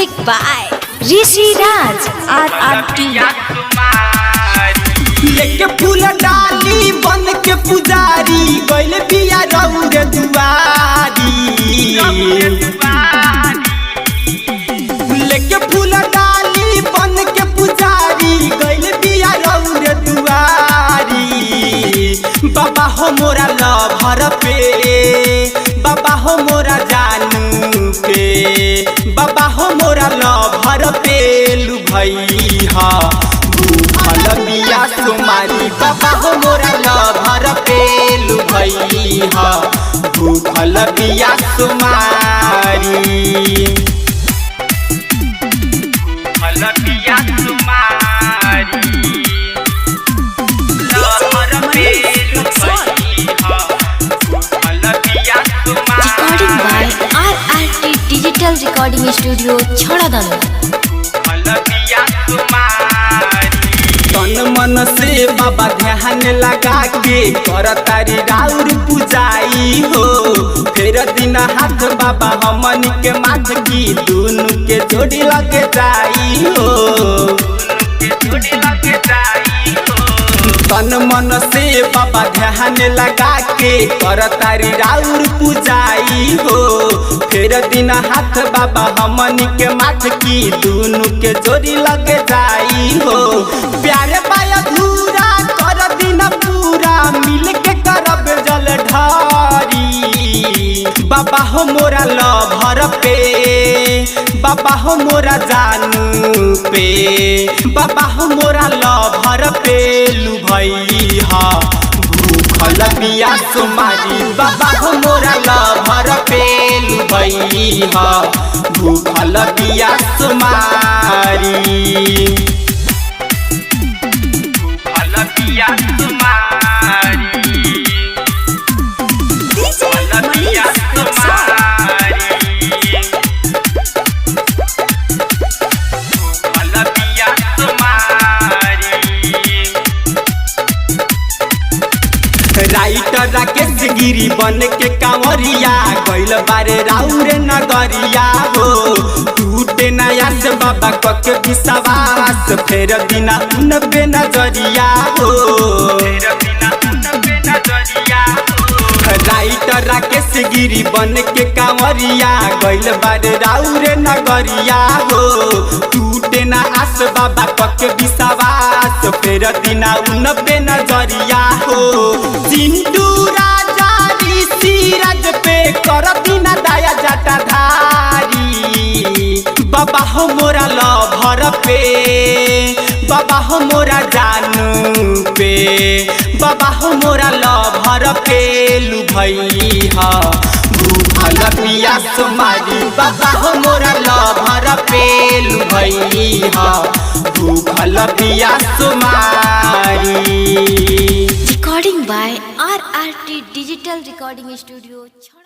Music by Rishi Raj RRT। लेके फूल डाली बन के पुजारी गइल बिया रउरे दुआरी। लेके फूल डाली बन के पुजारी गइल बिया रउरे दुआरी। बाबा हो मोरा लभर पे, बाबा हो मोरा जानू पे, बाबा हो मोरा लभर पे लू भैया भूखल बिया सुमारी। बाबा हो मोरा लभर पे लू भैया भूखल बिया सुमारी। भूखल बिया सुमारी लभर पे लू भैया भूखल बिया सुमारी। Recording by RRT Digital Recording Studio Chhadadanu। तन मन से बाबा ध्यान लगा के कर तारी राउर पुजाई हो। फेर दिन हाथ बाबा हमन के माथ की दोनों के जोड़ी लगे जाई हो। तन मन से बाबा ध्यान लगा के कर तारी राउर पुजाई हो। फेर दिन हाथ बाबा हमन के माथ की दोनों के जोड़ी लगे जाई हो। प्यारे पाया धूरा कर दिन पूरा मिल के करब जल ढारी। बाबा हो मोरा लभर पे, बाबा हो मोरा जानू पे, बाबा हो मोरा लभर पे लू भैया भूखल बिया सुमारी। बाबा हो मोरा लभर पे लू भैया भूखल बिया सुमारी। भूखल बिया सुमारी भूखल बिया सुमारी भूखल बिया सुमारी। राइटर राकेश गिरी बन के कांवरिया गइल बारे राउरे नगरिया हो। टूटे नया से बाबा कके विश्वास फेर दिना उन पे नजरिया हो। राइटर राकेश गिरी बन के कांवरिया गइल बारे राउरे नगरिया हो। टूटे ना आस बाबा कके विश्वास फेर दिना उन पे नजरिया हो। चिंटू राजा ऋषि राज पे कर दिना दया जाटा धारी। बाबा हो मोरा लभर पे, बाबा हो मोरा जानू पे, बाबा हो मोरा लभर पे लू भैया भूखल बिया सुमारी। बाबा हो मोरा लभर पे लू भैया भूखल बिया सुमारी। Recording by RRT Digital Recording Studio Chhadadanu।